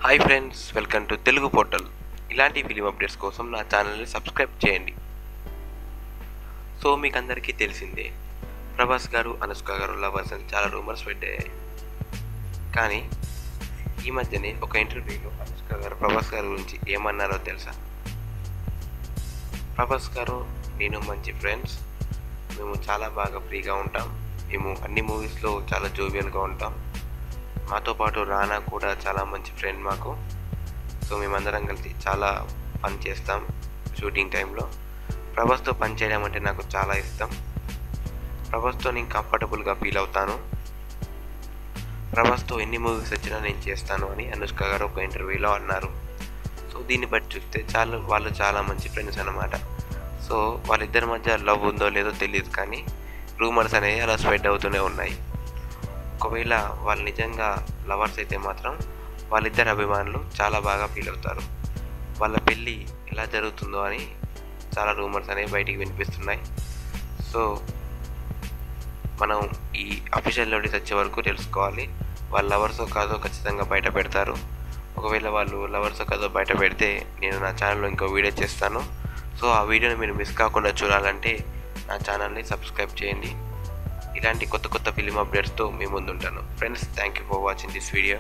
Hi friends, welcome to Telugu portal. ఇలాంటి film updates కోసం నా ఛానల్ని సబ్స్క్రైబ్ చేయండి. సో మీకు అందరికీ తెలిసిందే, ప్రభాస్ గారు అనుష్క గారు లవర్స్ అని చాలా రూమర్స్ పెట్టాయి. కానీ ఈ మధ్యనే ఒక ఇంటర్వ్యూలో అనుష్క గారు ప్రభాస్ గారి గురించి ఏమన్నారో తెలుసా? ప్రభాస్ గారు, నేను మంచి ఫ్రెండ్స్, మేము చాలా బాగా ఫ్రీగా ఉంటాం, మేము అన్ని మూవీస్లో చాలా జోవియల్గా ఉంటాం, మాతో పాటు రానా కూడా చాలా మంచి ఫ్రెండ్ మాకు. సో మేమందరం కలిసి చాలా పని చేస్తాం షూటింగ్ టైంలో. ప్రభాస్తో పని చేయడం అంటే నాకు చాలా ఇష్టం. ప్రభాస్తో నేను కంఫర్టబుల్గా ఫీల్ అవుతాను. ప్రభాస్తో ఎన్ని మూవీస్ వచ్చినా నేను చేస్తాను అని అనుష్క గారు ఒక ఇంటర్వ్యూలో అన్నారు. సో దీన్ని బట్టి చూస్తే వాళ్ళు చాలా మంచి ఫ్రెండ్స్ అన్నమాట. సో వాళ్ళిద్దరి మధ్య లవ్ ఉందో లేదో తెలియదు, కానీ రూమర్స్ అనేవి అలా స్ప్రెడ్ అవుతూనే ఉన్నాయి. ఒకవేళ వాళ్ళు నిజంగా లవర్స్ అయితే మాత్రం వాళ్ళిద్దరు అభిమానులు చాలా బాగా ఫీల్ అవుతారు. వాళ్ళ పెళ్ళి ఎలా జరుగుతుందో అని చాలా రూమర్స్ అనేవి బయటికి వినిపిస్తున్నాయి. సో మనం ఈ అఫీషియల్ నోటీస్ వచ్చే వరకు తెలుసుకోవాలి, వాళ్ళు లవర్సో కాదో ఖచ్చితంగా బయట పెడతారు. ఒకవేళ వాళ్ళు లవర్సో కాదో బయట పెడితే నేను నా ఛానల్లో ఇంకో వీడియో చేస్తాను. సో ఆ వీడియోని మీరు మిస్ కాకుండా చూడాలంటే నా ఛానల్ని సబ్స్క్రైబ్ చేయండి. ఇలాంటి కొత్త ఫిలిం అప్డేట్స్తో మీ ముందుంటాను. Friends, thank you for watching this video.